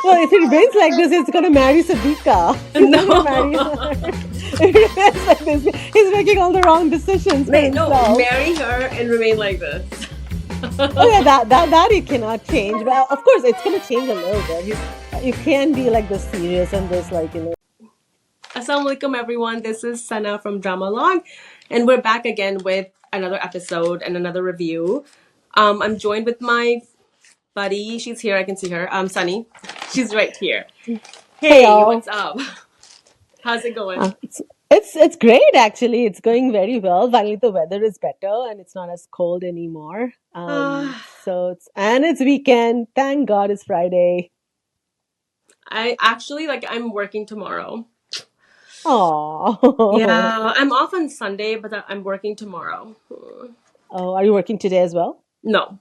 Well, if it remains like this, he's going to marry Sadiqa. He's not going to marry No. her. If it remains like this, he's making all the wrong decisions for No, himself. marry her and remain like this. Oh yeah, that he cannot change. But of course, it's going to change a little bit. You can be like this serious and this Assalamualaikum everyone. This is Sana from Drama Log, and we're back again with another episode and another review. I'm joined with my buddy. She's here. I can see her. Sunny. She's right here. Hey Hey, y'all. what's up? How's it going? It's great actually. It's going very well. Finally, the weather is better and it's not as cold anymore. It's weekend. Thank God it's Friday. I'm working tomorrow. Oh, Yeah, I'm off on Sunday, but I'm working tomorrow. oh, are you working today as well? No,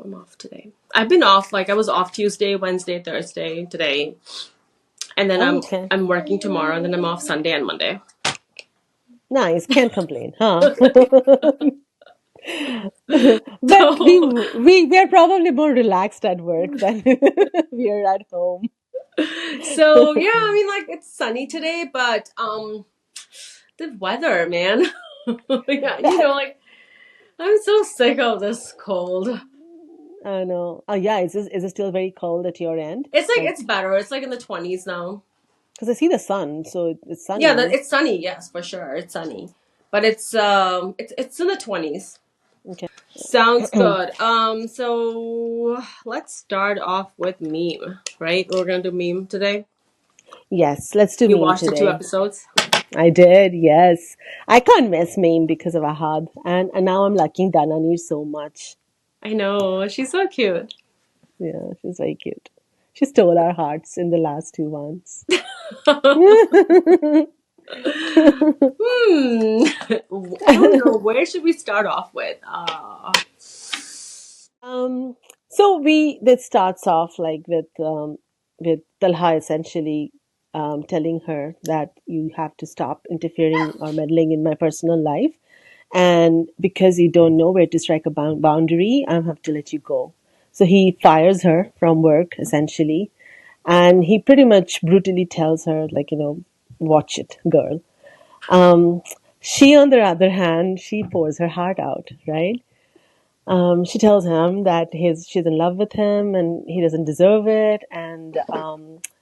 I'm off today. I've been off. Like I was off Tuesday, Wednesday, Thursday, today, and then Oh, okay. I'm working tomorrow, and then I'm off Sunday and Monday. Nice. Can't complain, huh? But So, we are probably more relaxed at work than we are at home. so yeah, I mean, like it's sunny today, but the weather, man. Yeah, like I'm so sick of this cold. I know. Oh yeah, is it still very cold at your end? It's like Like, it's better. It's like in the 20s now. because I see the sun, so it's Yeah, sunny. it's sunny. Yes, for sure, it's sunny, but it's in the 20s. Okay. Sounds good. So let's start off with meme, right? We're gonna do meme today. Yes, let's do You meme watched the two today. episodes. I did, yes. I can't miss meme because of Ahad. And now I'm liking Dananeer so much. I know, she's so cute. Yeah, she's very cute. She stole our hearts in the last 2 months. I don't know. Where should we start off with? Um, so that starts off like with Talha essentially telling her that you have to stop interfering or meddling in my personal life, and because you don't know where to strike a boundary, I have to let you go. So he fires her from work essentially, and he pretty much brutally tells her like watch it, girl. Um, she on the other hand, she pours her heart out, right? She tells him that she's in love with him and he doesn't deserve it, and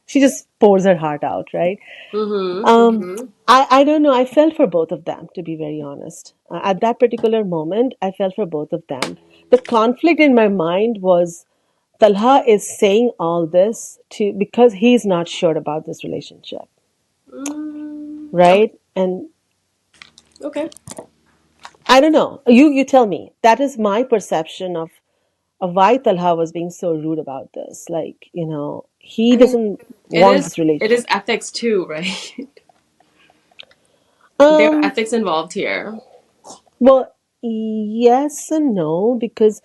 she just pours her heart out, right? I don't know. I felt for both of them, to be very honest. At that particular moment, I felt for both of them. The conflict in my mind was Talha is saying all this because he's not sure about this relationship, Okay. right? And Okay. I don't know. You tell me. That is my perception of why Talha was being so rude about this. Like, he I mean, doesn't it want is this it is relationship. ethics too, right? There are Um, ethics involved here. well, yes and no, because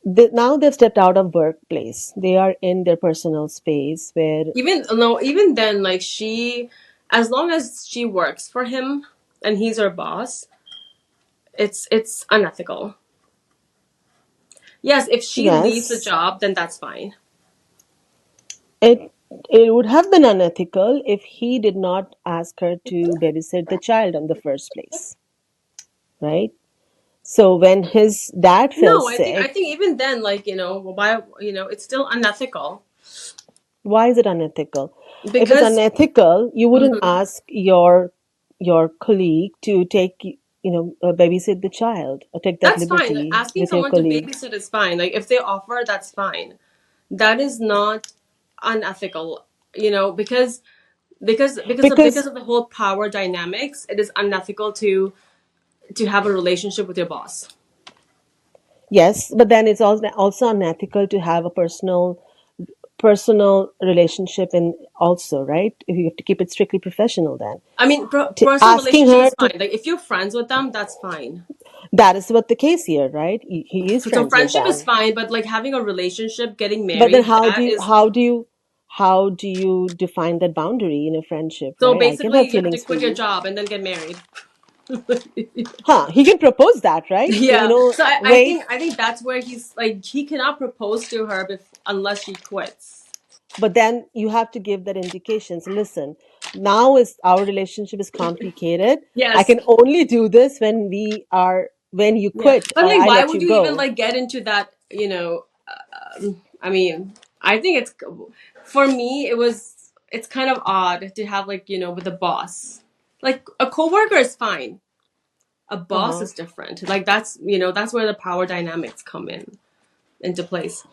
now they've stepped out of workplace. They are in their personal space where, Even no, even then, like as long as she works for him and he's her boss, it's unethical. Yes, if she leaves the yes, job, then that's fine. it it would have been unethical if he did not ask her to babysit the child in the first place, right? So when his dad fell No, I think sick, even then, like why it's still unethical why is it unethical? If it's because unethical, you wouldn't Mhm. ask your colleague to babysit the child or take that That's fine. Like, liberty asking with your someone to colleague. babysit is fine. Like if they offer, that's fine. That is not unethical, because Because of the whole power dynamics. It is unethical to have a relationship with your boss. yes, but then it's also unethical to have a personal relationship and also, right? If you have to keep it strictly professional then. I mean, personal Asking relationship her is to fine. Like if you're friends with them, that's fine. that is what the case here, right? He is So friends with friendship is them. fine, but like having a relationship, getting But then married, that is how do you define that boundary in a friendship, so right? I can basically have you have to feelings for quit your you. job and then get married. Huh, he can propose that, right? Yeah. So I Wait. think I think that's where he's like he cannot propose to her unless she quits. But then you have to give that indications. Listen, now is our relationship is complicated. I Yes. can only do this when you Yeah. quit But or like, I why let would you you even go. like get into that? I mean, I think it's for me. It's kind of odd to have like with a boss. Like a coworker is fine. A boss Uh-huh. is different. Like that's where the power dynamics come into place.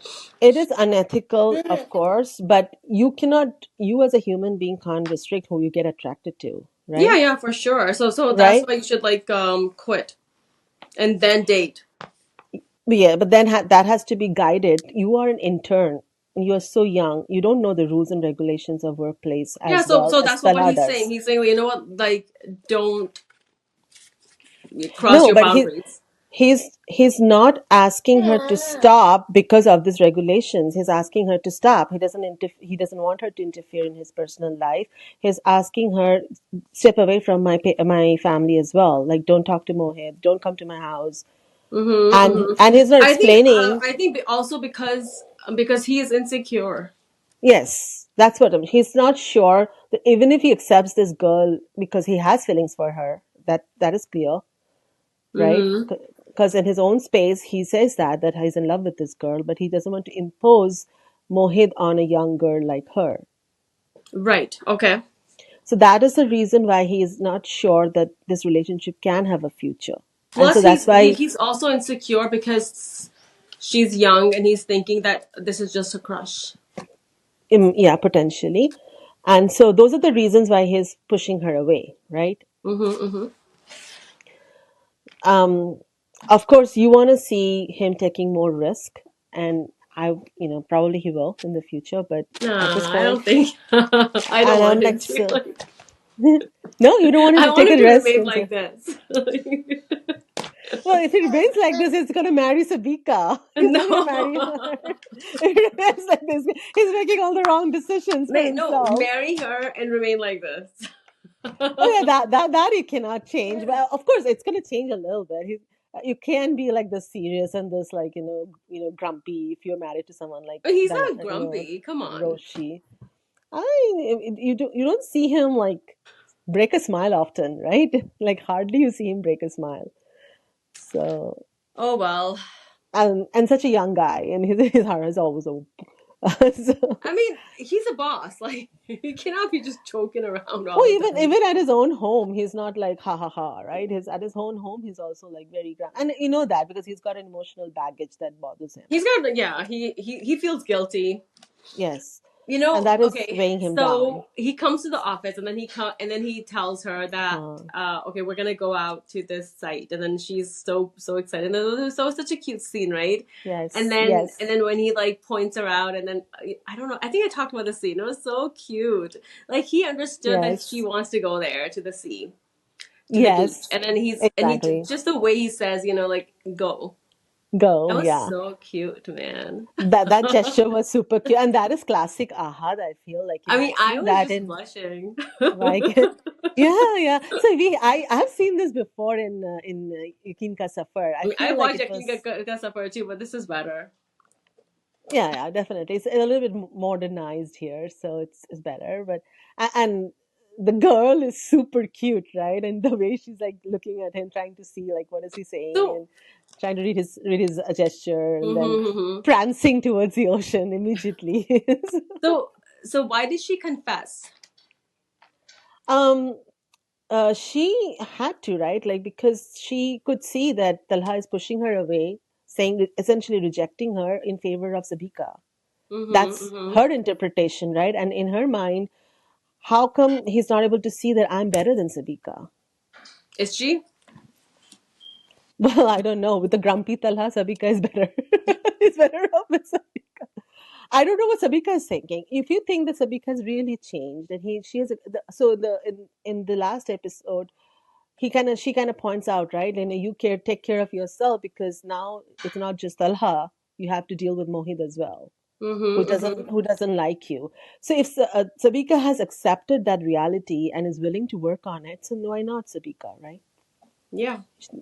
It is unethical, of course, but you as a human being can't restrict who you get attracted to, Yeah, right? yeah, for sure. So that's Right? why you should like quit and then date. Yeah, but then that has to be guided. You are an intern. You are so young. You don't know the rules and regulations of workplace Yeah, as so well so as that's what Talha he's saying. does. He's saying, you know what, like don't cross No, your but boundaries. he's not asking her to stop because of these regulations. He's asking her to stop. He doesn't want her to interfere in his personal life. He's asking her step away from my family as well. Like don't talk to Mohit. Don't come to my house. Mm-hmm, And mm-hmm. and he's not I think explaining. also because he is insecure. Yes, that's what he's not sure that even if he accepts this girl because he has feelings for her, that is clear, right? Mm-hmm. Because in his own space, he says that he's in love with this girl, but he doesn't want to impose Mohit on a young girl like her. Right. Okay. So that is the reason why he is not sure that this relationship can have a future. And so Plus, that's why, he's also insecure because she's young and he's thinking that this is just a crush. yeah, potentially. And so those are the reasons why he's pushing her away, right? Mm-hmm, mm-hmm. Um, of course, you want to see him taking more risk, and probably he will in the future. But at this Nah, I point, don't think. I don't and want I'm him like, to. so, Like, no, you don't want him I to want take him a to risk. remain And like so, this. well, if it remains like this, he's going to marry Sabika. He's not going to marry her. No. If it remains like this, he's making all the wrong decisions for Wait, no, himself. marry her and remain like this. Oh yeah, that he cannot change. But of course, it's going to change a little bit. You can be like this serious and this like grumpy if you're married to someone like But he's Dana, not grumpy. Come on. Roshi. You don't see him like break a smile often, right? Like hardly you see him break a smile. So Oh well. and such a young guy, and his hair is always open. So, I mean, he's a boss. Like he cannot be just joking around all well, the time. even at his own home, he's not like ha ha ha, right? His At his own home, he's also like very grand, and you know that because he's got an emotional baggage that bothers him. He's got yeah. He feels guilty. Yes, and that is Okay, weighing him down. so he comes to the office and then he tells her that Huh. okay, we're gonna go out to this site, and then she's so excited. And it was so such a cute scene, right? And Yes, then yes, when he like points her out, and then I don't know, I think I talked about the scene. It was so cute. Like he understood that she yes, wants to go there to the sea, to the beach, yes, and then he exactly. just the way he says, like go. That Go, was yeah. so cute, man. That gesture was super cute, and that is classic Ahad. I feel like I mean, I've I seen was that just in blushing. like yeah, yeah. So I've seen this before in Yakin Ka Safar. I I mean, I feel like watched it Jackie was Suffer too, but this is better. yeah, yeah, definitely. It's a little bit modernized here, so it's better. But and the girl is super cute, right? And the way she's like looking at him, trying to see like what is he saying, So, and trying to read his gesture, and then mm-hmm. prancing towards the ocean immediately. so, so why did she confess? um, she had to, right? Like because she could see that Talha is pushing her away, saying essentially rejecting her in favor of Sabika. Mm-hmm, That's mm-hmm. her interpretation, right? And in her mind, how come he's not able to see that I'm better than Sabika? Is she? Well, I don't know. With the grumpy Talha, Sabika is better. He's better off with Sabika. I don't know what Sabika is thinking. If you think that Sabika has really changed, and she has, so in the last episode, she kind of points out, right? And you take care of yourself because now it's not just Talha. You have to deal with Mohit as well, who Mm-hmm, mm-hmm. doesn't like you. So if Sabika has accepted that reality and is willing to work on it, so why not Sabika, right? Yeah.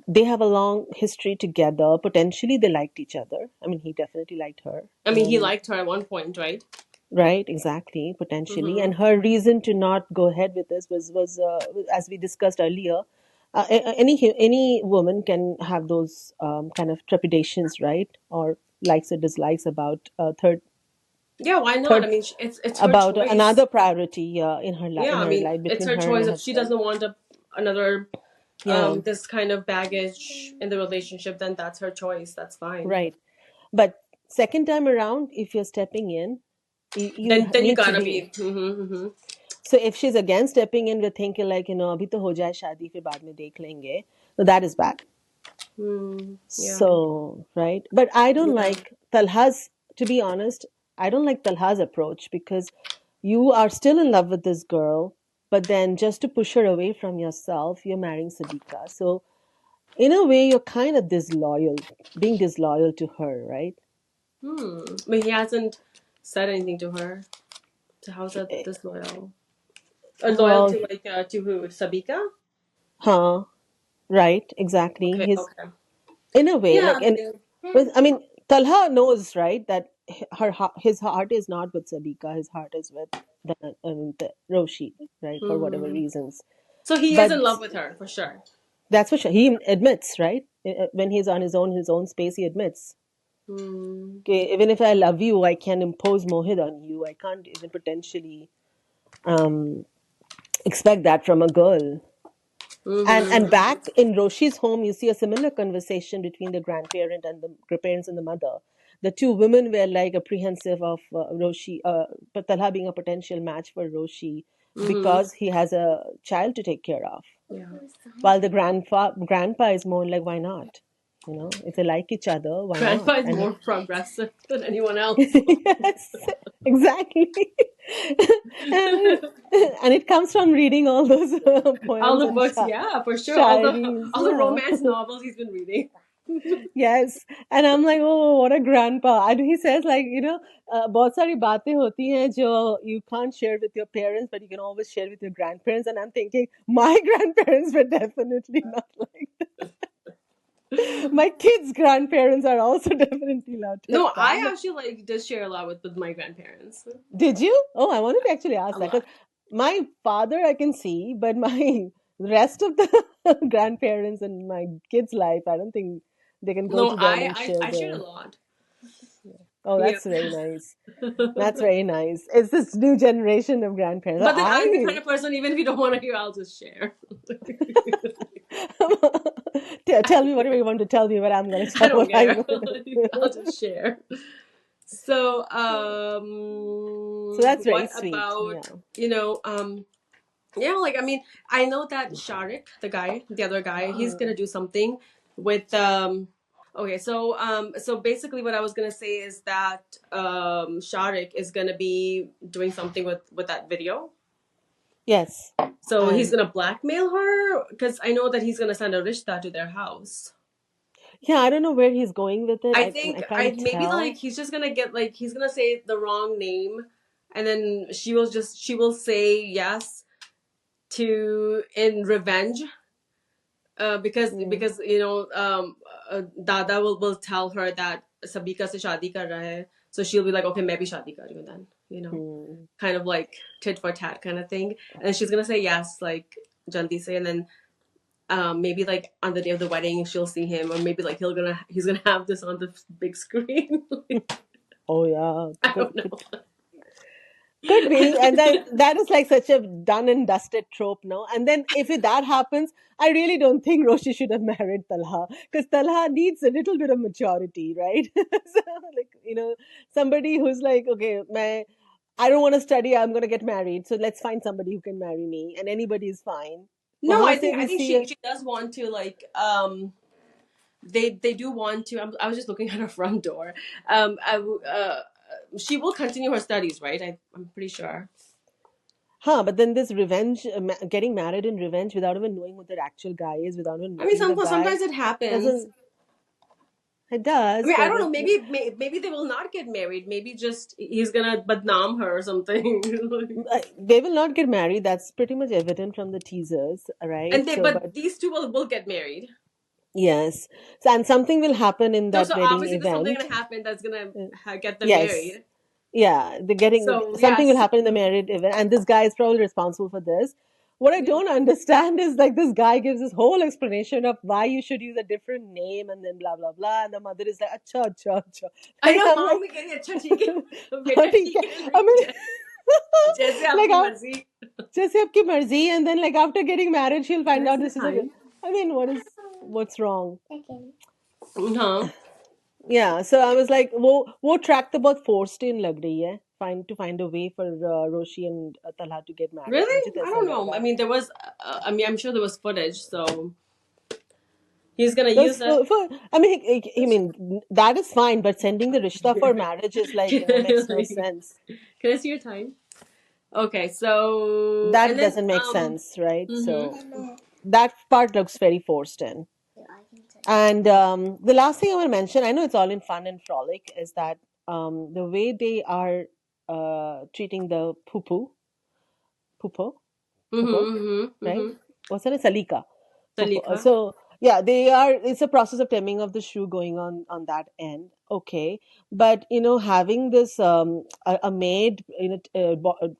They have a long history together. Potentially, they liked each other. I mean, he definitely liked her, I mean, he and liked her at one point, right? Right, exactly, potentially. Mm-hmm. And her reason to not go ahead with this was as we discussed earlier. Any woman can have those kind of trepidations, right, or likes or dislikes about Yeah, why not? I third mean, it's her about choice. another priority in her life, Yeah, I mean, it's between her her and choice. her If she husband. doesn't want another Yeah, this kind of baggage in the relationship, then that's her choice. That's fine. right. But second time around, if you're stepping in, you Then you need to gotta be. be. Mm-hmm, mm-hmm. So if she's again stepping in with thinking like, अभी तो हो जाए शादी फिर बाद में देख लेंगे, so that is bad. Mm, yeah, So, right. But I don't yeah. like Talha's, to be honest, I don't like Talha's approach because you are still in love with this girl, but then just to push her away from yourself, you're marrying Sadiqa. So, in a way, you're kind of disloyal, being disloyal to her, right? I mean, he hasn't said anything to her. So how's that Eh, disloyal? Loyal Well, to to who? Sabika? huh, right, exactly. Okay, His okay. in a way, Yeah, like, and Hmm. with, I mean, Talha knows, right, that his heart is not with Sadiqa, his heart is with the Roshi, right, for whatever Hmm. reasons. So he is But in love with her for sure. that's for sure. He admits, right, when he's on his own space, he admits, Hmm. okay, even if I love you, I can impose mohid on you. I can't even potentially um, expect that from a girl. And Mm-hmm. back in Roshi's home, you see a similar conversation between the grandparent and the grandparents and the mother. The two women were like apprehensive of Roshi, but Talha being a potential match for Roshi Mm-hmm. because he has a child to take care of. Yeah. While the grandpa is more like, why not? If they like each other, why not? Grandpa is And more progressive than anyone else. yes, exactly. and, and it comes from reading all those All poems the and books, yeah, for sure. shairis. All the Yeah. romance novels he's been reading. Yes. And I'm like, oh, what a grandpa. And he says, like, बहुत सारी बातें होती हैं जो you can't share with your parents, but you can always share with your grandparents. And I'm thinking, my grandparents were definitely not like that. My kids' grandparents are also definitely not No, like that. I But actually like did share a lot with my grandparents. did you? Oh, I wanted to actually ask A that because lot. my father I can see, but my rest of the grandparents and my kids' life, I don't think they can go No, to them and share I shared a their. lot. Oh, Yeah. that's very nice. That's very nice. It's this new generation of grandparents. But then I'm the kind of person, even if you don't want to hear, I'll just share. Tell me whatever you want to tell me, but I'm going to I tell don't what I care. want. I'll just share. So, So that's very what sweet. about, Yeah. you know, yeah, like, I mean, I know that Sharik, the other guy, he's gonna do something with, okay, so basically what I was gonna say is that, Sharik is gonna be doing something with that video. Yes. So he's Um, gonna blackmail her because I know that he's gonna send a rishta to their house. yeah, I don't know where he's going with it. I I think I can't maybe like tell. he's just gonna get like he's gonna say the wrong name, and then she will say yes to in revenge. Yeah. Because Dada will tell her that Sabika se shadi kar raha hai, so she'll be like, okay, मैं भी शादी कर रही हूँ then, Hmm. kind of like tit for tat kind of thing, and she's gonna say yes like jaldi se, and then maybe like on the day of the wedding she'll see him, or maybe like he's gonna have this on the big screen. Oh yeah. I Good. don't Good. know. Could be, and I that is like such a done and dusted trope, no? And then if that happens, I really don't think Roshi should have married Talha because Talha needs a little bit of maturity, right? So, like somebody who's like, okay, I don't want to study, I'm going to get married, so let's find somebody who can marry me, and anybody is fine. no, Wahan se I we think see a, she does want to like they do want to. I was just looking at her front door. She will continue her studies, right? I'm pretty sure. but then this revenge, getting married in revenge without even knowing who the actual guy is, without even I mean, meeting the guy, sometimes it happens. doesn't. It I does, mean, I but don't know. Maybe they will not get married. Maybe just he's gonna badnaam her or something. they will not get married. That's pretty much evident from the teasers, right? So, But but these two will get married. yes, so, and something will happen in So that wedding obviously there's something event. gonna happen that's gonna get them Yes, married. Yeah, they're getting So something will yes, happen in the married event, and this guy is probably responsible for this. What I yeah. don't understand is like this guy gives this whole explanation of why you should use a different name, and then blah blah blah, and the mother is like, "Acha, acha, acha." I Like know I'm mom like, भी कह रही है, अच्छा ठीक है बेटा हाँ, ठीक ठीक है. है I like mean, जैसे like आपकी मर्जी. जैसे आपकी मर्जी, and then like after getting married, she'll Can find I out see the this is a. time? I mean, what's wrong? हाँ. Yeah, so I was like, वो track तो बहुत forced in लग रही है. Find a way for Roshi and Talha to get married. मुझे Really? तो I ऐसा don't लग know. रहा I है. mean, there was. I mean, I'm sure there was footage, so he's gonna Because use it. I mean, that is fine, but sending the rishta for marriage is like, makes no Like, sense. can I see your time? Okay, so and That then doesn't make sense, right? mhm. So that part looks very forced in. And the last thing I want to mention, I know it's all in fun and frolic, is that the way they are treating the pupo, pupo, right? Mhm. What's that? Salika. Talika. So yeah, they are. It's a process of temming of the shoe going on that end. Okay, but having this a maid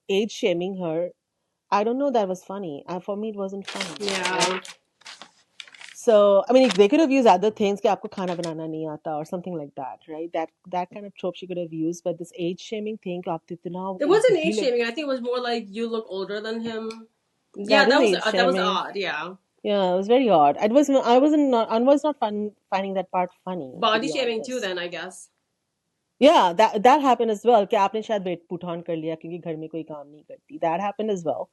age shaming her. I don't know. That was funny. For me, it wasn't funny, Yeah. right? So I mean, they could have used other things. कि आपको खाना बनाना नहीं आता or something like that, right? That kind of trope she could have used, but this age shaming thing, कि आप तो इतना It wasn't age buddhi shaming. I think it was more like you look older than him. Yeah, that is age that was shaming. odd. Yeah, Yeah, it was very odd. I was not finding that part funny, to body be shaming too. honest. Then I guess. Yeah, that happened as well. कि आपने शायद weight put on कर लिया क्योंकि घर में कोई काम नहीं करती. That happened as well.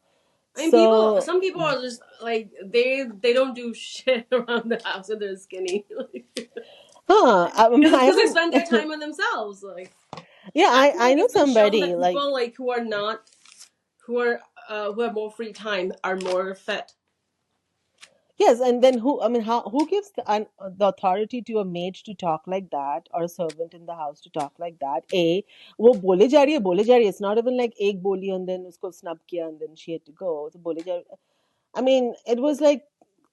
I mean, people. So, Some people are just like they don't do shit around the house and they're skinny. I Because they haven't. spend their time on themselves. Like Yeah, I feel I like know it's been shown somebody that like. people like who are not who have more free time are more fit. Yes, and then who? I mean, who gives the authority to a maid to talk like that, or a servant in the house to talk like that? वो बोले जा रही है, बोले जा रही है. It's not even like एक बोली and then उसको snub किया and then she had to go. तो बोले जा I mean, it was like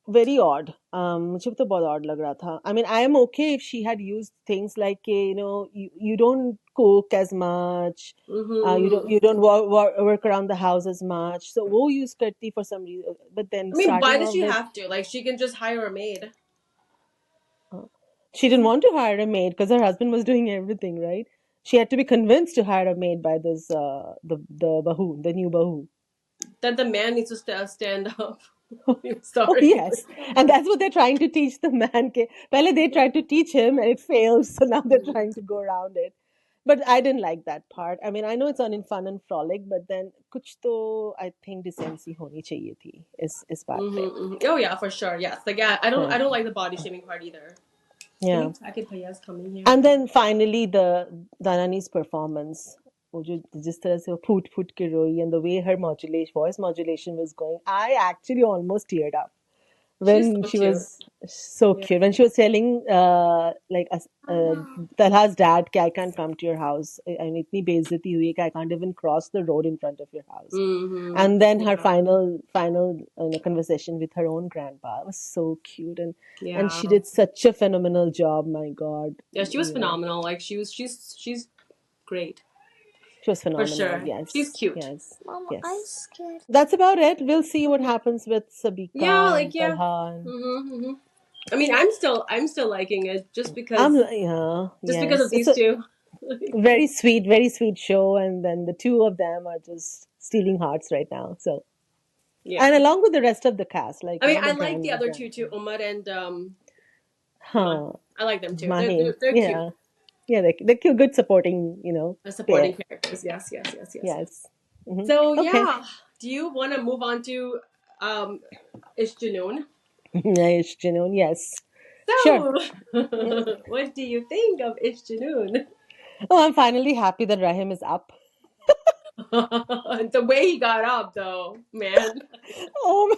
very odd. मुझे तो बहुत odd लग रहा था. I mean, I am okay if she had used things like you don't cook as much, Mm-hmm. you don't work around the house as much. So वो use करती for some reason. But then I mean, why starting does off she with have to? Like, she can just hire a maid. uh, she didn't want to hire a maid because her husband was doing everything, right? She had to be convinced to hire a maid by this the bahu, the new bahu. Then the man needs to stand up. Oh Sorry. yes, and that's what they're trying to teach the man. के पहले they tried to teach him and it failed, so now they're trying to go around it. But I didn't like that part. I mean, I know it's on in fun and frolic, but then कुछ तो I think decency होनी चाहिए थी इस बात पे. Oh yeah, for sure. Yes. Like yeah, Yeah, I don't like the body shaming part either. yeah. I can Paya's coming here. And then finally the Danani's performance. वो जो जिस तरह से वो फूट फूट के रोई and the way her voice modulation was going, I actually almost teared up She's when so she cute. was so Yeah. cute when she was telling Talha's dad कि I can't come to your house. I mean, इतनी बेइज्जती हुई कि I can't even cross the road in front of your house. And then her Yeah. final conversation with her own grandpa was so cute, and Yeah. she did such a phenomenal job. My God, Yeah, she was phenomenal. Like she's great. she was For phenomenal. sure. She's Yes, cute. yes, yes. That's about it. We'll see what happens with Yeah, Sabika like and yeah. Talha. And I mean, I'm still liking it yeah, just because of yes. It's these a two. very sweet show, and then the two of them are just stealing hearts right now. So, and Yeah. along with the rest of the cast, like I mean, the I like the other two too, grandma, Umar and Umar. huh? I like them too. Mahi, They're cute. yeah, yeah, they're cute, good supporting, The pair. supporting characters. Yes. Yes. Hmm. So Okay. yeah, do you want to move on to Ishjanoon? Aye-Ishq-e-Junoon, yes. Sure. So, Yeah. what do you think of Ishjanoon? Oh, I'm finally happy that Rahim is up. The way he got up, though, man. Oh,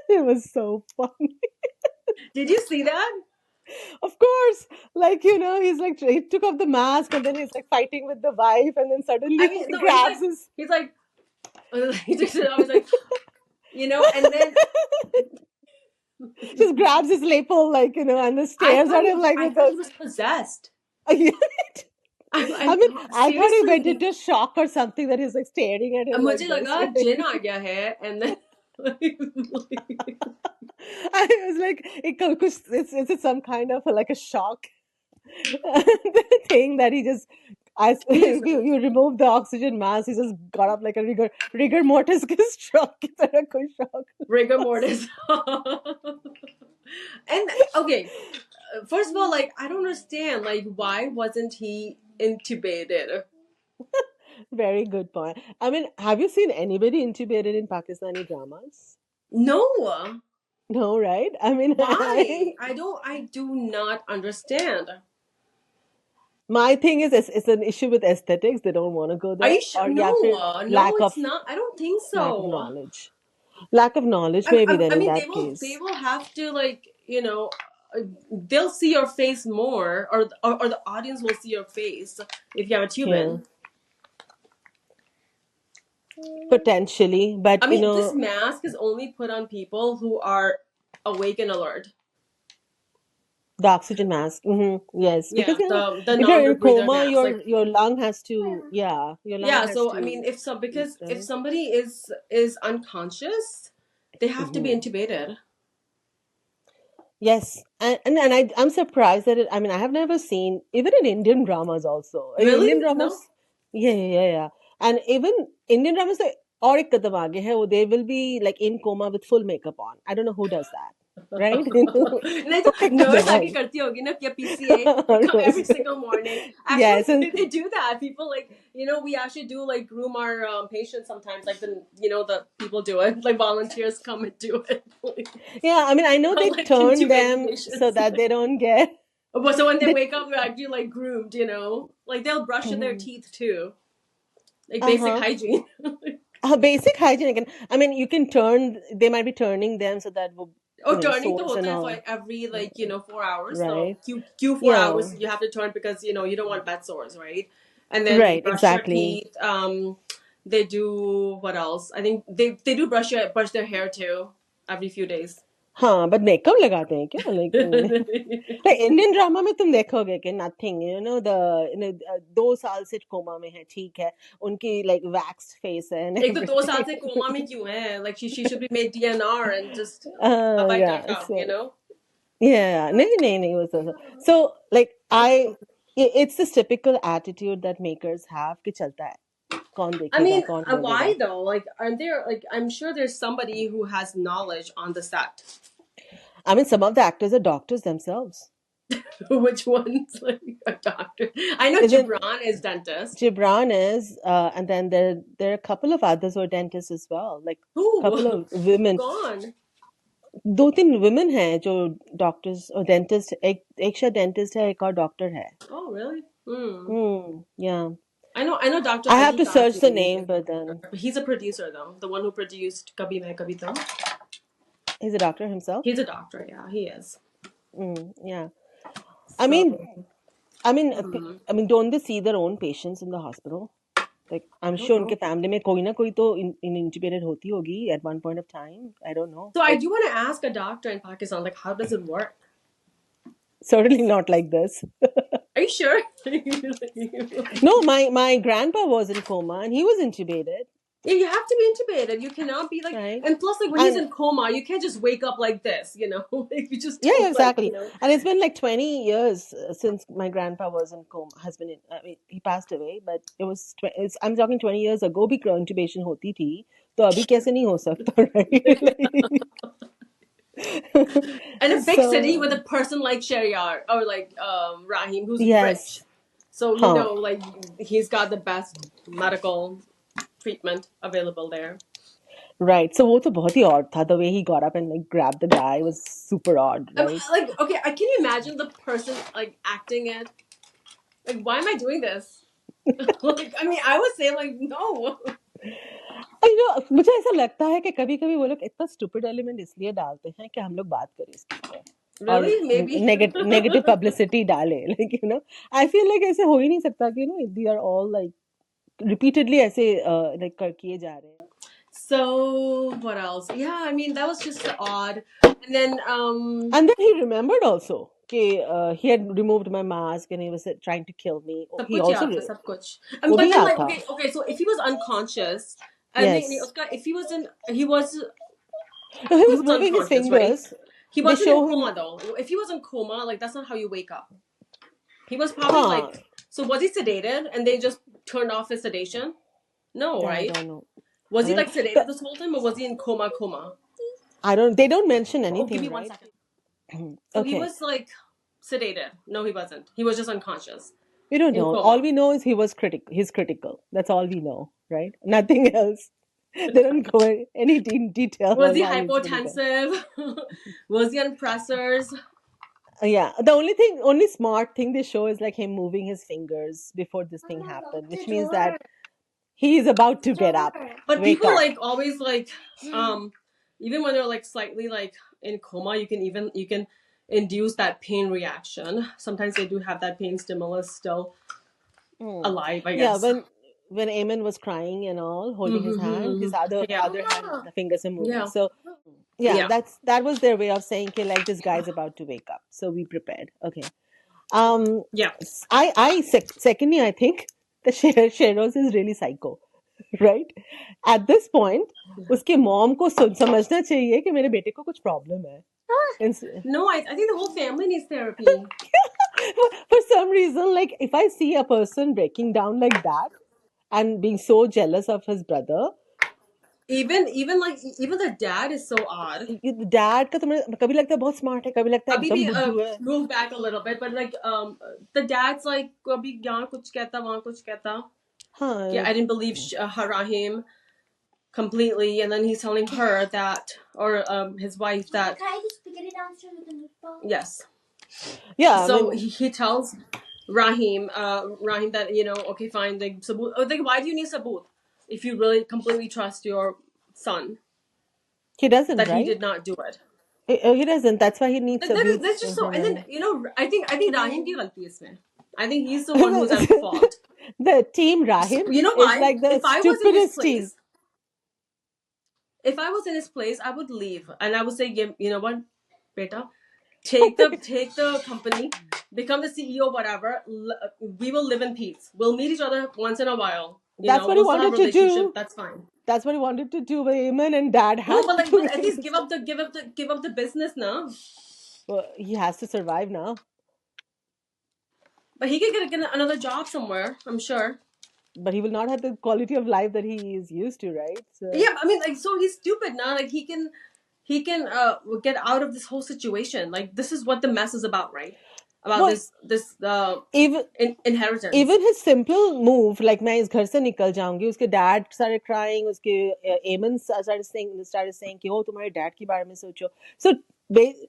it was so fun. Did you see that? Of course, like he's like he took off the mask and then he's like fighting with the wife, and then I suddenly mean, he no, grabs his he's like, he just always like, and then just grabs his lapel, like and the stares at him like I with thought he those. was possessed. I mean, I thought he went seriously, into shock or something that he's like staring at him मुझे like this, लगा right? जिन आ गया है, and then I was like, is it some kind of like a shock thing that he just, as he's if you remove the oxygen mask, he just got up like a rigor mortis के shock की तरह कोई shock rigor loss. mortis. And okay, first of all, like I don't understand, like why wasn't he intubated? Very good point. I mean, have you seen anybody intubated in Pakistani dramas? No, No, right? I mean, why? I do not understand. my thing is, it's an issue with aesthetics. They don't want to go Are there, you sure? or No, yeah, फिर no, it's not. I don't think lack of so. knowledge. Lack of knowledge, maybe then I in mean, that they case. will have to like they'll see your face more, or the audience will see your face if you have a tube Yeah, in. potentially, I but mean, this mask is only put on people who are awake and alert. the oxygen mask. Yes, because Yeah, the if you're non in breather coma, mask. Like your lung has to, yeah, your lung yeah, has so I mean, to if so beat, because if right? somebody is unconscious, they have to be intubated. Yes, and I'm surprised that I mean, I have never seen even in Indian dramas also. In Really? Indian No. dramas, yeah. And even Indian dramas, like, और एक कदम आगे है, वो they will be like in coma with full makeup on. I don't know who does that, right? नहीं तो वो एक nurse कदम आके आगे. करती होगी ना क्या PCA. They come every single morning. Actually, Yes, and they do that. People like we actually do like groom our patients sometimes. Like the people do it. Like volunteers come and do it. yeah, I mean, I know they Like turn intubating them so patients. that they don't get. But so when they They, wake up, they're actually like groomed. Like they'll brush their teeth too. Like basic uh-huh. hygiene. Basic hygiene again. I mean, you can turn. They might be turning them so that Oh, turning to sores and होता है for all, like every 4 hours. So right? Q 4 hours Yeah, you have to turn because you don't want bed sores, right? And then they right. brush your Exactly. teeth. They do what else? I think they do brush their hair too every few days. हाँ, but makeup लगाते हैं क्या? Like Indian drama में तुम देखोगे कि nothing, the 2 साल से कोमा में है, ठीक है, उनकी like waxed face है and एक तो 2 साल से everything. कोमा में क्यों है? Like she should be made DNR and just bye bye Yeah, tata. so yeah, नहीं वो so like it's this typical attitude that makers have कि चलता है, कौन I देखेगा, mean, कौन why बोलेगा. though? Like, aren't there like I'm sure there's somebody who has knowledge on the set. I mean, some of the actors are doctors themselves. Which one's like a doctor? I know Isn't Gibran is dentist. Gibran is, and then there are a couple of others who are dentists as well, like a couple Who? of women. Gone. 2-3 women हैं जो doctors और dentist एक शायद dentist है एक और doctor है. Oh, really? Hmm. Yeah. I know Dr. I have Ali to search the Kazmi. name, but then He's a producer though. The one who produced Kabhi Main Kabhi Tum. he's a doctor himself. He's a doctor, yeah, he is. Yeah. I So mean, I mean, don't they see their own patients in the hospital? Like, I'm I don't sure उनके know. family में कोई ना कोई तो intubated होती होगी at one point of time. I don't know. So I Like, do want to ask a doctor in Pakistan, like, how does it work? certainly not like this. Are you sure? No, my grandpa was in coma and he was intubated, Yeah, you have to be intubated. You cannot be like, right? and plus, like when he's And in coma, you can't just wake up like this, Like you just yeah, don't exactly. And it's been like 20 years since my grandpa was in coma. I mean, he passed away, but I'm talking 20 years ago भी intubation होती थी. तो अभी कैसे नहीं हो सकता, right? And a big city with So a person like Shehryar or like Rahim, who's rich. yes, So huh, like he's got the best medical treatment available there. right. So वो तो बहुत ही odd था. The way he got up and like grabbed the guy was super odd, right? Like, okay, can you imagine the person like acting it? Like, why am I doing this? Like, I mean, I would say like no. मुझे ऐसा लगता है कि कभी-कभी वो लोग इतना stupid element इसलिए डालते हैं कि हम लोग बात करें इसके ऊपर और Really? Maybe. negative publicity डाले. Like, I feel like ऐसे हो ही नहीं सकता कि they are all like repeatedly ऐसे like किए जा रहे हैं. So what else? Yeah, I mean that was just odd. And then And then he remembered also. he had removed my mask and he was trying to kill me. सब He कुछ also याद था सब कुछ. वो But भी then याद like था. okay, so if he was unconscious and then Yes. if he wasn't No, he he was was moving his unconscious, right? fingers. He They wasn't in show him. coma though. If he was in coma, like that's not how you wake up. He was probably Huh. like, so was he sedated and they just turned off his sedation? No, I right? don't know. Was I he don't know. like sedated But this whole time or was he in coma? I don't. They don't mention Oh, give anything, me one right? second. So he Okay. was like sedated. No, he wasn't. He was just unconscious We don't in know. All coma. we know is he was critical. He's critical. That's all we know, right? Nothing else. They don't go in any detail Was on he why he's critical. hypotensive? Was he on pressors? Yeah, the only smart thing they show is like him moving his fingers before this thing happened, which means that he is about to get up, But wake people up. like always like even when they're like slightly like in coma, you can induce that pain reaction. Sometimes they do have that pain stimulus still Hmm. alive, I Yeah, guess. when Eamon was crying and all, holding his hand, his other Yeah. other hand, the fingers are moving. Yeah. So yeah, Yeah. that was their way of saying, okay, like this guy's about to wake up, so we prepared. Okay. Um, Yeah. secondly, I think the Sheros is really psycho, right? At this point, उसके mom को समझना चाहिए कि मेरे बेटे को कुछ problem है. No, I think the whole family needs therapy. For some reason, like if I see a person breaking down like that and being so jealous of his brother, Even the dad is so odd. Dad का तो मुझे कभी लगता है बहुत smart है, कभी लगता है Abhi एकदम bhi बुद्धू है. move back a little bit, but like the dad's like kabhi yahan kuch kehta wahan kuch kehta. Yeah, हाँ. I didn't believe Rahim completely, and then he's telling her that, or his wife that. Can I just pick it downstairs with the meatball? Yes. Yeah, I So mean, he tells Rahim that okay fine, like sabut. Like why do you need sabut if you really completely trust your son he doesn't, that he right? did not do it? He doesn't. That's why he needs abuse That's just so. from And then him. I think Rahim ki galti hai isme. I think he's the one who's at fault. The team Rahim You know is why? like the If I was in his stupidest team. place, if I was in his place, I would leave and I would say, you know what, beta, take the company, become the CEO, whatever. We will live in peace. We'll meet each other once in a while. That's what he We'll still have wanted a to relationship. do. That's fine. That's what he wanted to do with Eamon, and Dad No, had but like, to but at least like, give up the business now. well, he has to survive now. But he could get another job somewhere, I'm sure. But he will not have the quality of life that he is used to, right? So Yeah, I mean, like, so he's stupid now. Like, he can get out of this whole situation. Like, this is what the mess is about, right? About well, this even inheritance. even his simple move, like मैं इस घर से निकल जाऊंगी, उसके dad started crying, उसके Eamon started saying कि oh तुम्हारे dad के बारे में सोचो. So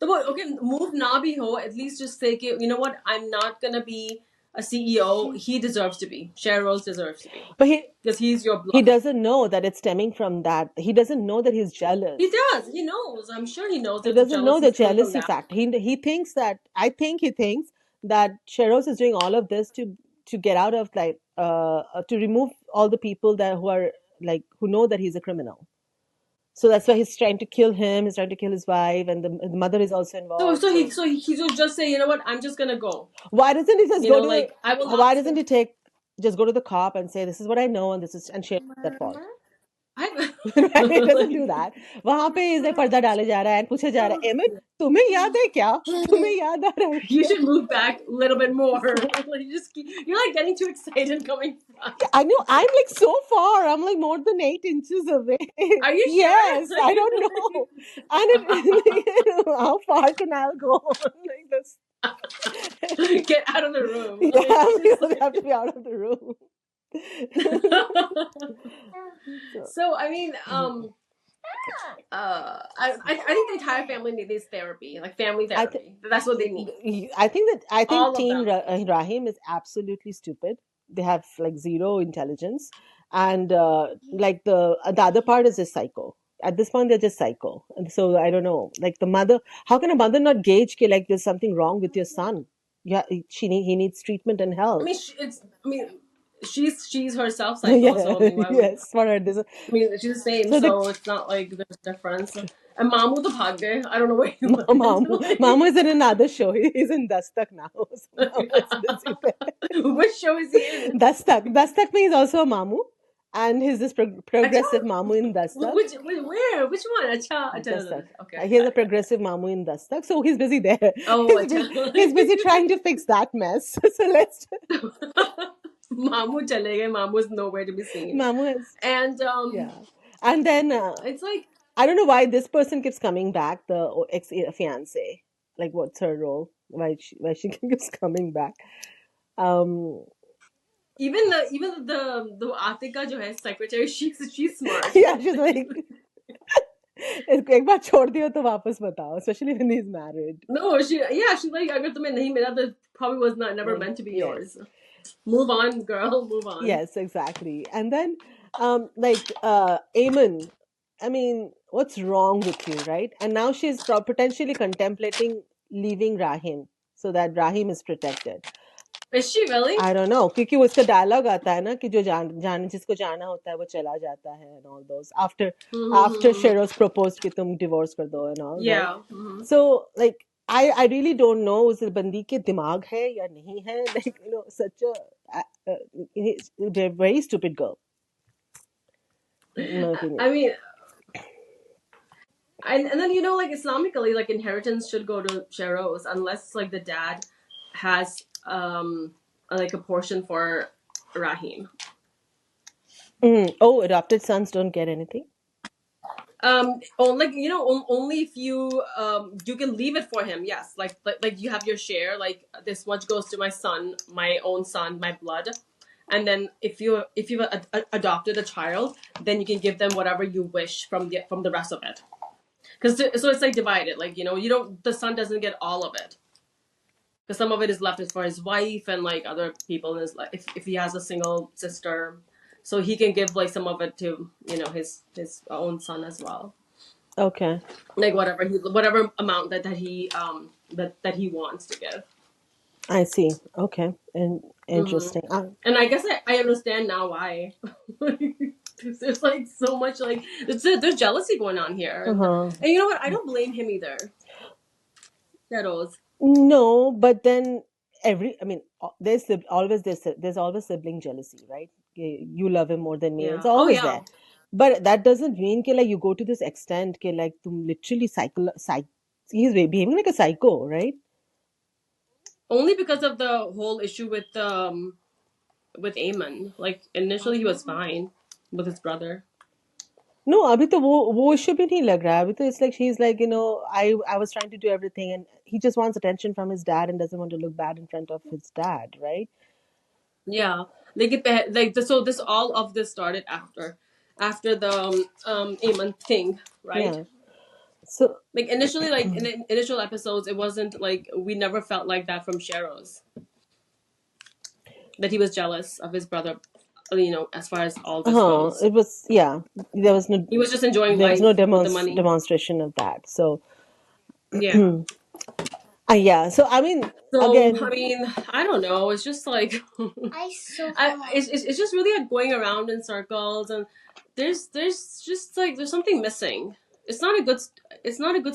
So, okay, move na bhi ho. At least just say, you know what? I'm not gonna be a CEO. He deserves to be. Shehryar deserves to be but because he's your he blood. doesn't know that it's stemming from that. He doesn't know that he's He jealous. does. He knows. I'm sure he knows He there's a doesn't know jealousy the stemming from jealousy that. factor. He thinks that he thinks that Sheros is doing all of this to get out of like to remove all the people that who are like who know that he's a criminal. So that's why he's trying to kill him. He's trying to kill his wife, and the mother is also So involved. so he should just say, you know what? I'm just gonna go. Why doesn't he just go to? Like I will Why not. doesn't he just go to the cop and say this is what I know and this is and share that fault? I. He doesn't do that. वहां पे इसे पर्दा डाले जा रहा है पूछे जा रहा है एमन तुम्हें याद है क्या तुम्हें याद आ रहा है You क्या should move back a little bit more. Like you're like getting too excited coming from. I know I'm like so far. I'm like more than 8 inches away. Are you Yes, sure? I don't know. And how far can I go? Like this. Get out of the room. Yeah, we would have to be out of the room. So I mean, I think the entire family needs therapy, like family I therapy. That's what they need. I think All of Team them. Rahim is absolutely stupid. They have like zero intelligence, and like the other part is just psycho. At this point, they're just psycho, and so I don't know. Like the mother, how can a mother not gauge कि, like there's something wrong with your son? Yeah, he needs treatment and I help. mean, it's. I mean, she's herself psycho. Yeah, So I mean, why would yes, for her. This, I mean she's the same. so the So it's not like there's a difference. And Mamu the bhag gaye. I don't know where he went. Mamu is in another show. He's in Dastak now. So Mamu is busy there. Which show is he in? Dastak means also a Mamu, and he's this Acha? progressive Mamu in Dastak. Where? Which one? Acha, Dastak. okay, He's got a it. progressive Mamu in Dastak, so he's busy there. Oh, He's busy, acha. he's busy trying to fix that mess. So let's. Mamu chale gaye. Mamu is nowhere to be seen. Mamu is, And yeah, and then it's like, I don't know why this person keeps coming back. The ex fiance, like, what's her role? Why she keeps coming back? Um, even the Atika jo hai secretary, she's smart. yeah, she's like, इसको एक बार छोड़ दियो तो वापस बताओ, especially when he's married. No, she's like, अगर तुम्हें नहीं मिला, that probably was not never meant to be Yes, yours. Move on, girl. Move on. yes, exactly. And then, like, Eamon, I mean, what's wrong with you, right? And now she's potentially contemplating leaving Rahim so that Rahim is protected. Is she really? I don't know, क्योंकि वो उसका dialogue आता है ना कि जो जिसको जाना होता है वो चला जाता है and all those after Sheroz proposed कि तुम divorce कर दो and all, right? Yeah. So like I really don't know उस बंदी के दिमाग है या नहीं है, like, such a very stupid girl in my opinion. I mean, and then like Islamically, like inheritance should go to Sheroz unless like the dad has like a portion for Rahim. Oh, adopted sons don't get anything. Like only if you can leave it for him. Yes, like you have your share. Like this much goes to my son, my own son, my blood, and then if you've adopted a child, then you can give them whatever you wish from the rest of it. Because so it's like divided. Like the son doesn't get all of it. Because some of it is left is for his wife and like other people in his life. If he has a single sister, so he can give like some of it to his own son as well. Okay. Like whatever amount that he that he wants to give. I see. Okay. And interesting. And I guess I understand now why. There's like so much like there's jealousy going on here, and you know what? I don't blame him either. Shadows. No, but then there's always sibling jealousy, right? You love him more than me. Yeah. It's always yeah. there. But that doesn't mean like you go to this extent like tum literally he's behaving like a psycho, right? Only because of the whole issue with Eamon. Like initially he was fine with his brother. No, अभी तो वो issue भी नहीं लग रहा है. अभी तो it's like she's like, I was trying to do everything and he just wants attention from his dad and doesn't want to look bad in front of his dad, right? Yeah, so this all of this started after the Eamon thing, right? Yeah. So like initially, like in the initial episodes, it wasn't like we never felt like that from Sheroz. That he was jealous of his brother, as far as all this goes. It was, yeah. There was no. He was just enjoying There was life no with the money. demonstration of that. So Yeah. yeah. So I mean, So again, I mean, I don't know. It's just like it's just really like going around in circles, and there's just like there's something missing. It's not a good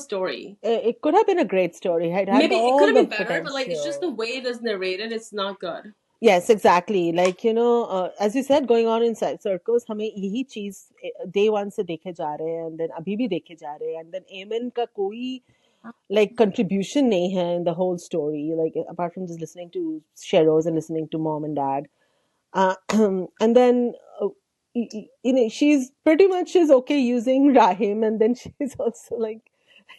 story. it could have been a great story. It had Maybe it all could have the been better, but like it's just the potential. way it is narrated. It's not good. Yes, exactly. Like, as you said, going on in circles, हमें यही चीज day one से देखे जा रहे हैं, and then अभी भी देखे जा रहे हैं, and then Eamon का कोई like contribution नहीं है in the whole story, like apart from just listening to Sheroz and listening to mom and dad. And then she's pretty much is okay using Rahim, and then she's also like,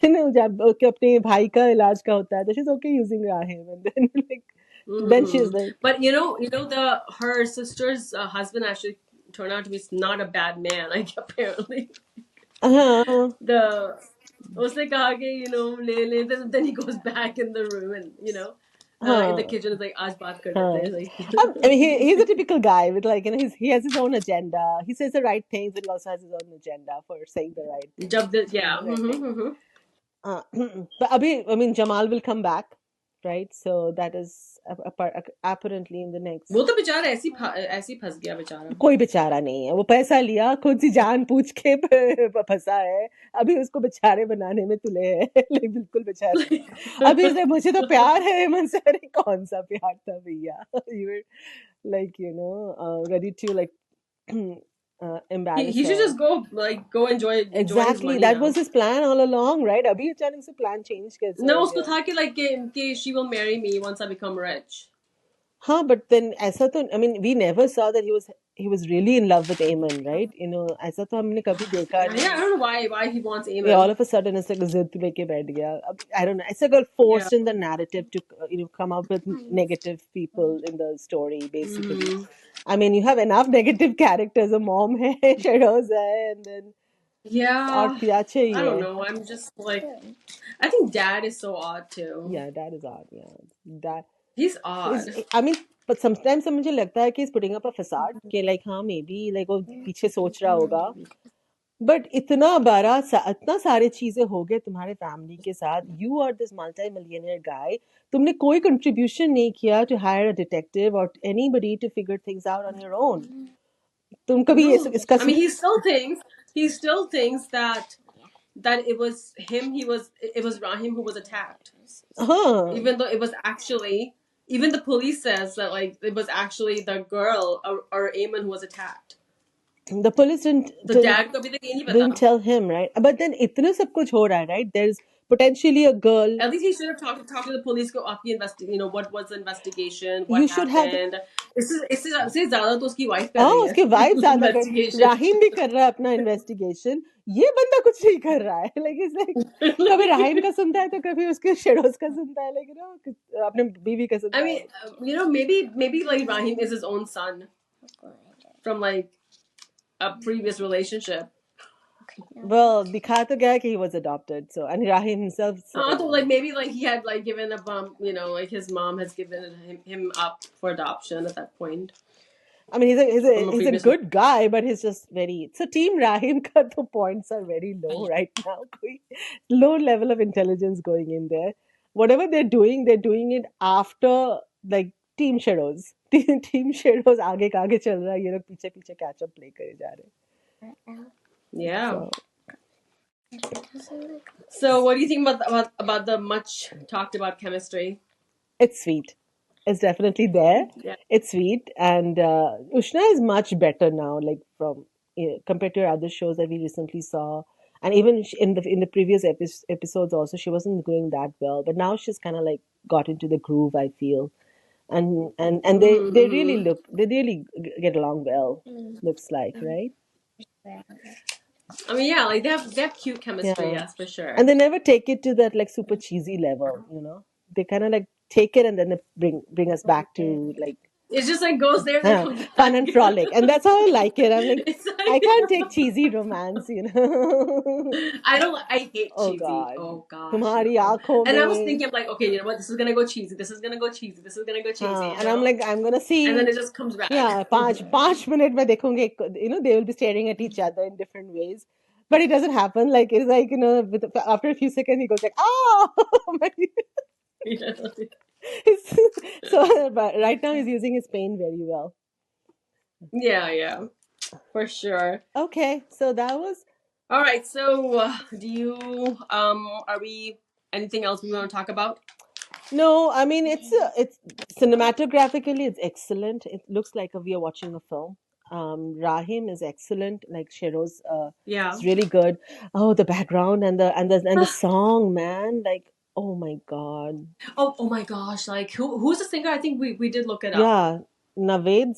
जब अपने भाई का इलाज का होता है तो she's okay using Rahim, and then like then she's like, but her sister's husband actually turned out to be not a bad man, like apparently. The उसने कहा कि ले then he goes back in the room and in the kitchen is like आज बात कर लेते हैं, like. I mean, he's a typical guy with like he has his own agenda. He says the right things, but he also has his own agenda for saying the right thing. Yeah. But I mean, Jamal will come back. right? So that is apparently in the वो next. तो बेचारा ऐसी फंस गया बेचारा. कोई बेचारा नहीं है, वो पैसा लिया, खुद सी जान पूछ के फंसा है, अभी उसको बेचारे बनाने में तुले है लेकिन बिल्कुल बेचारा नहीं. अभी इसे मुझे तो प्यार है हेमंत से. अरे कौन सा प्यार था भैया. You were like, ready to like embarrass he should her. just go enjoy his Exactly, money that now. was his plan all along, right? अभी अचानक से plan change कैसे No, हो उसको गया? था कि कि she will marry me once I become rich. हाँ, but then ऐसा तो, I mean, we never saw that he was really in love with Eamon, right? ऐसा तो हमने कभी देखा Yeah, I नहीं. don't know why he wants Yeah, all Eamon. of a sudden it's like जिद लेके बैठ गया. I don't know. ऐसा got Yeah. forced in the narrative to come up with negative people in the story basically. Hmm. I mean, you have enough negative characters. A mom है, shadows है, and then और Yeah. क्या I don't चाहिए? know. I'm just like, I think Dad is so odd too. Yeah, that is odd. Yeah, that He's is. odd. I mean, but sometimes मुझे लगता है कि he's putting up a facade कि like हाँ maybe like वो पीछे सोच रहा होगा. बट इतना सारे चीजें हो गए तुम्हारे फैमिली के साथ. You are this multi millionaire guy. तुमने कोई कंट्रीब्यूशन नहीं किया टू हायर अ डिटेक्टिव और anybody to figure things out on your own. तुम कभी ये No, इसका I mean he still thinks that it was him. It was Rahim who was attacked, हाँ. even though it was actually even the police says that like it was actually the girl or Eamon who was attacked. The police didn't The didn't dad को अभी तक ये नहीं didn't पता. tell him, right? But then इतना सब कुछ हो रहा है, right? There's potentially a girl. At least he should have talked to the police. Go up the what was the investigation? You What should have. happened? इससे ज़्यादा तो उसकी wife कर हाँ, रही है उसके वाइफ ज्यादा कर. investigation. राहिम भी कर रहा है अपना इन्वेस्टिगेशन. ये बंदा कुछ नहीं कर रहा है. लाइक कभी राहिम का सुनता है तो कभी उसके शेडोज का सुनता है. अपने बीवी का I सुनता mean, है. maybe like Rahim is his own son from like a previous relationship. Well, दिखा तो गया कि he was adopted. So and Rahim himself. So like maybe like he had like given up like his mom has given him up for adoption at that point I mean, from a he's a previous. good guy, but he's just very. So Team Rahim ka the points are very low right now. Low level of intelligence going in there. Whatever they're doing it after like Team Shadows. Team Shadows आगे का आगे चल रहा है. ये लोग पीछे पीछे catch up play करे जा रहे हैं. Yeah. So So what do you think about the much talked about chemistry? it's sweet. It's definitely there. Yeah. It's sweet, and Ushna is much better now. Like from compared to her other shows that we recently saw, and even in the previous episodes also, she wasn't doing that well. But now she's kind of like got into the groove. I feel, and Mm-hmm. they really get along well. Looks like, right? I mean, yeah, like they have cute chemistry, Yeah, yes, for and sure. they never take it to that like super cheesy level. They kind of like take it and then they bring us back to like It's just like goes there and then comes fun back. and frolic, and that's how I like it. I'm like, It's I can't like take cheesy romance. I hate Oh cheesy. God, Oh gosh, तुम्हारी no. आंखों And I was में. thinking, I'm like, okay, you know what? This is gonna go cheesy. This is gonna go cheesy. This is gonna go cheesy. And I'm like, I'm gonna And then see. it just comes back. Yeah, पाँच minute में देखूंगे. They will be staring at each other in different ways, but it doesn't happen. Like it's like after a few seconds he goes like, oh. So but right now he's using his pain very well. Yeah, for sure. Okay, so that was. All right. So, do you are we anything else we want to talk about? No, I mean it's cinematographically it's excellent. It looks like we are watching a film. Rahim is excellent. Like Sheroz, Yeah. it's really good. Oh, the background and the song, man. Like, oh my God. Oh my gosh! Like who's the singer? I think we did look it up. Yeah, Naveen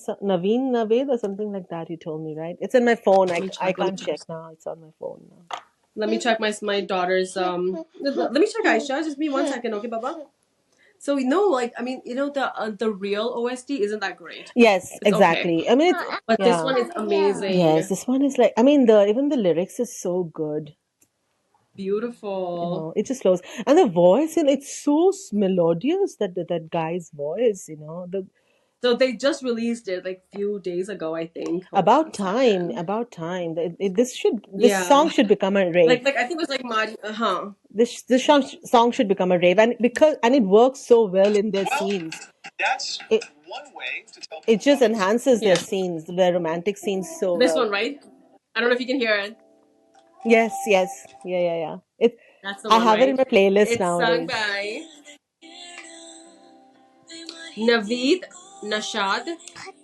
Naved or something like that. You told me, right? It's in my phone. Let me I check. can't check now. It's on my phone now. Let me check my daughter's Let me check Aisha. Just be 1 second, okay, Baba. So no, like I mean, the real OST isn't that great. Yes, It's okay, exactly. I mean, it's but this yeah. one is Yes, amazing, this one is like. I mean, the even the lyrics is so good. beautiful. It just flows, and the voice, and it's so melodious that that guy's voice. The So they just released it like few days ago, I think. Hold on About one time, second. about time. This Yeah. song should become a rave. Like I think it was like Mari. Uh-huh. This song should become a rave, and it works so well in their scenes. That's It one way to tell it people just about it. enhances their Yeah. scenes, their romantic scenes so This well. one, right? I don't know if you can hear it. Yes, yes, yeah, yeah, yeah. That's the I one, have it in right? my playlist It's sung nowadays. by Naveed Nashad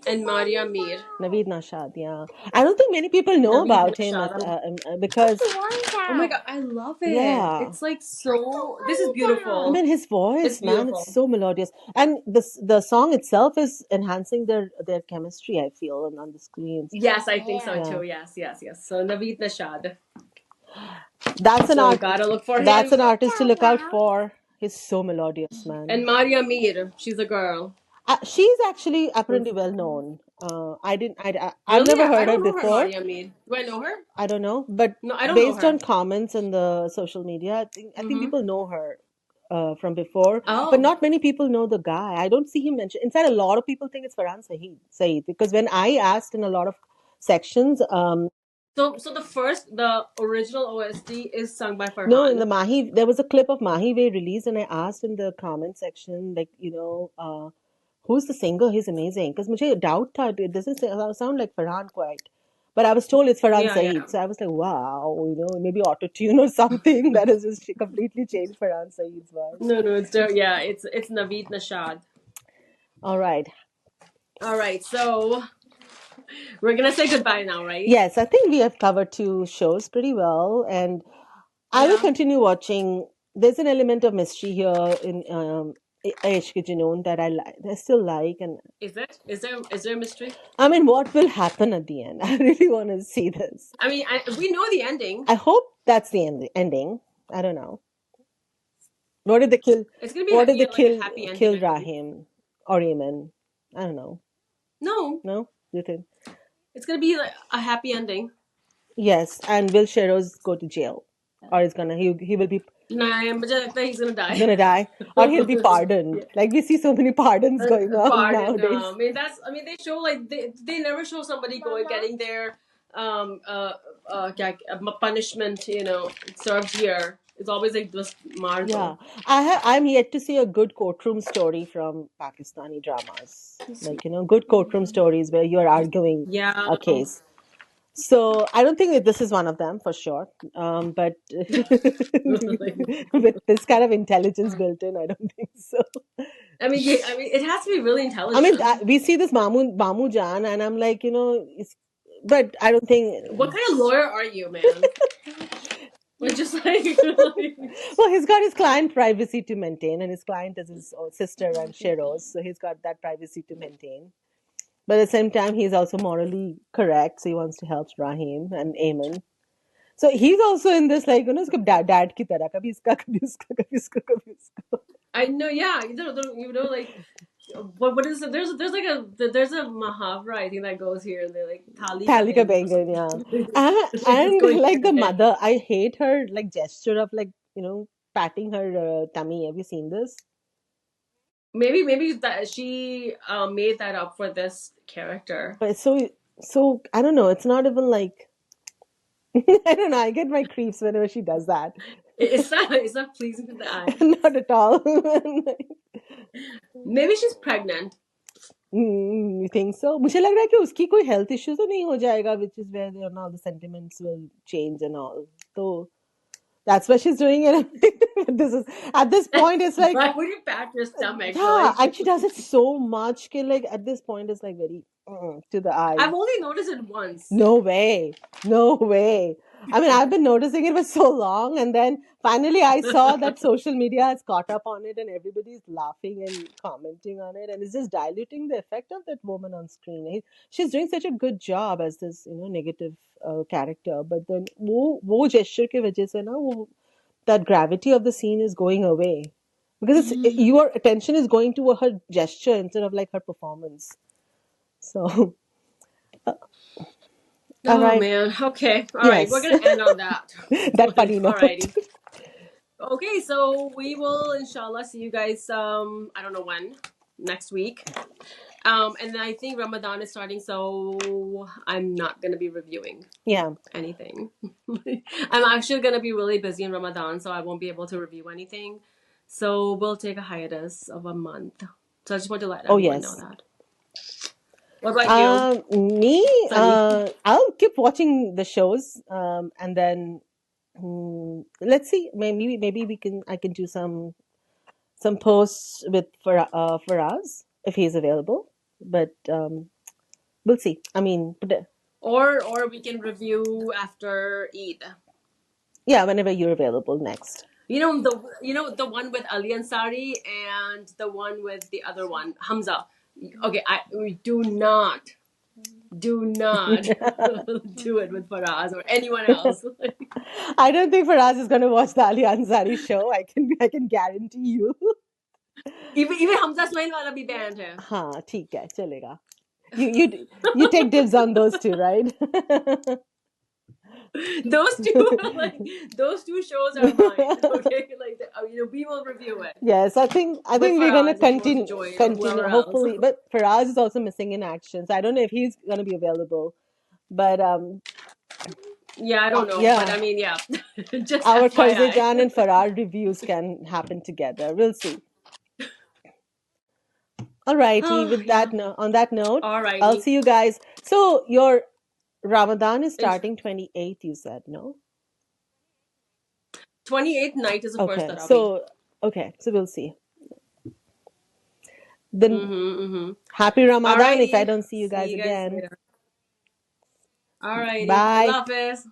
and Maria Mir. Naveed Nashad, yeah. I don't think many people know Naveed about him Nashad. because, Oh my god, I love it. yeah. It's like so. This is I beautiful. mean, his It's voice, man, it's beautiful. so melodious, and the song itself is enhancing their chemistry. I feel on the screens. Yes, I think so Yeah, too. Yes, yes, yes. So Naveed Nashad. that's an So art. gotta look for That's him. an artist to look out for. He's so melodious, And man. Maria Mir. She's a girl. She's actually apparently well known. I didn't. I've Really? never I heard her don't know her, before. Maria Mir. Do I know her? I don't know, but No, I don't know based on her. comments in the social media, I think Mm-hmm. people know her from before, but Oh. not many people know the guy. I don't see him mentioned. In fact, a lot of people think it's Farhan Saeed, because when I asked in a lot of sections, So the original OST is sung by no, in the Farhan. Mahi, there was a clip of Mahi Way released, and I asked in the comment section, like, who's the singer? He's amazing. Because मुझे doubt था, it doesn't sound like Farhan quite. But I was told it's Farhan Yeah, yeah. Saeed. So I was like, wow, maybe auto-tune or something that has just completely changed Farhan Saeed's voice. No, no, yeah, it's Naveed Nashad. All right. All right, so we're gonna say goodbye now, right? Yes, I think we have covered two shows pretty well. And I will Yeah. continue watching. There's an element of mystery here in Aye-Ishq-e-Junoon that I still like. And Is it? Is there a mystery? I mean, what will happen at the end? I really want to see this. I mean, we know the ending. I hope that's the ending. I don't know. What did they kill? It's gonna be What did they like a kill? happy ending, Kill I think. Rahim or Yemen? I don't know. No, No, do you think? it's gonna be like a happy ending. Yes, and will Sheroz go to jail, or he will be Nah, but just like he's gonna he's die. gonna die, or he'll be Yeah. pardoned? Like we see so many pardons going on Pardon. nowadays. I mean, they show like they never show somebody going getting their punishment. Served here. It's always like just Yeah, Mardo. I'm yet to see a good courtroom story from Pakistani dramas. Like good courtroom stories where you're arguing Yeah. a case. So I don't think that this is one of them for sure. But with this kind of intelligence built in, I don't think so. I mean, it has to be really I mean, intelligent. we see this Mamu Jan, and I'm like, but I don't think. What kind of lawyer are you, man? Like just like, Well, he's got his client privacy to maintain, and his client is his sister and Sheroz, so he's got that privacy to maintain. But at the same time, he's also morally correct, so he wants to help Rahim and Amen. So he's also in this, like, उसका dad की तरह, कभी इसका, कभी उसका, कभी इसका, कभी उसका. I know. Yeah, like what is it? There's a Mahavra, I think, that goes here. And they're like Thali ka Thali ka Bengal or Bengal, something. yeah. It's And going like the there. mother, I hate her like gesture of like, patting her tummy. Have you seen this? Maybe that she made that up for this character. But it's so I don't know. It's not even like I don't know. I get my creeps whenever she does that. It's not pleasing to the eye. Not at all. Maybe she's pregnant. You think so? मुझे लग रहा है कि उसकी कोई health issue तो नहीं हो जाएगा, which is where all the sentiments will change and all. So that's why she's doing it. This is at this point it's like, Why would you pat your stomach? yeah, Like and she does it so much कि like at this point it's like very to the eye. I've only noticed it once. No way. No way. I mean, I've been noticing it for so long, and then finally I saw that social media has caught up on it, and everybody's laughing and commenting on it, and it's just diluting the effect of that woman on screen. She's doing such a good job as this, negative character, but then वो gesture के वजह से ना that gravity of the scene is going away because your attention is going to her gesture instead of like her performance. So, all Oh right. man. Okay. All right. We're Yes. gonna end on that. That funny note. Alrighty. Okay. So we will inshallah see you guys. I don't know when next week. And then I think Ramadan is starting, so I'm not gonna be reviewing Yeah. anything. I'm actually gonna be really busy in Ramadan, so I won't be able to review anything. So we'll take a hiatus of a month. So I just want to let Oh, everyone know yes. that. What about you, Me, Sunny? I'll keep watching the shows, and then let's see. Maybe we can. I can do some posts with Faraz if he's available. But we'll see. I mean, Or we can review after Eid. yeah, whenever you're available next. You know the one with Ali Ansari and the one with the other one, Hamza. Okay, we do not do it with Faraz or anyone else. I don't think Faraz is going to watch the Ali Ansari show. I can guarantee you. even Hamza Ismail wala bhi banned hai. हाँ ठीक है चलेगा. You take dibs on those two, right? Those two shows are mine. Okay, we will review it Yes, I think with we're gonna Faraz if he wants to continue join or continue whoever else. hopefully, but Faraz is also missing in action, so I don't know if he's gonna be available. But Yeah, I don't know, but yeah, I mean, yeah, just our FYI. Karzejan and Faraz reviews can happen together. We'll see. Alrighty, Oh with yeah. that on that note, I'll Alrighty. see you guys. So your Ramadan is And starting 28th, you said, no? 28th night is the first Okay, Tarawih. so we'll see. Then Mm-hmm. Mm-hmm. happy Ramadan if I Alrighty. don't see you See guys you guys again. later. Alrighty. Bye. Allah Hafiz.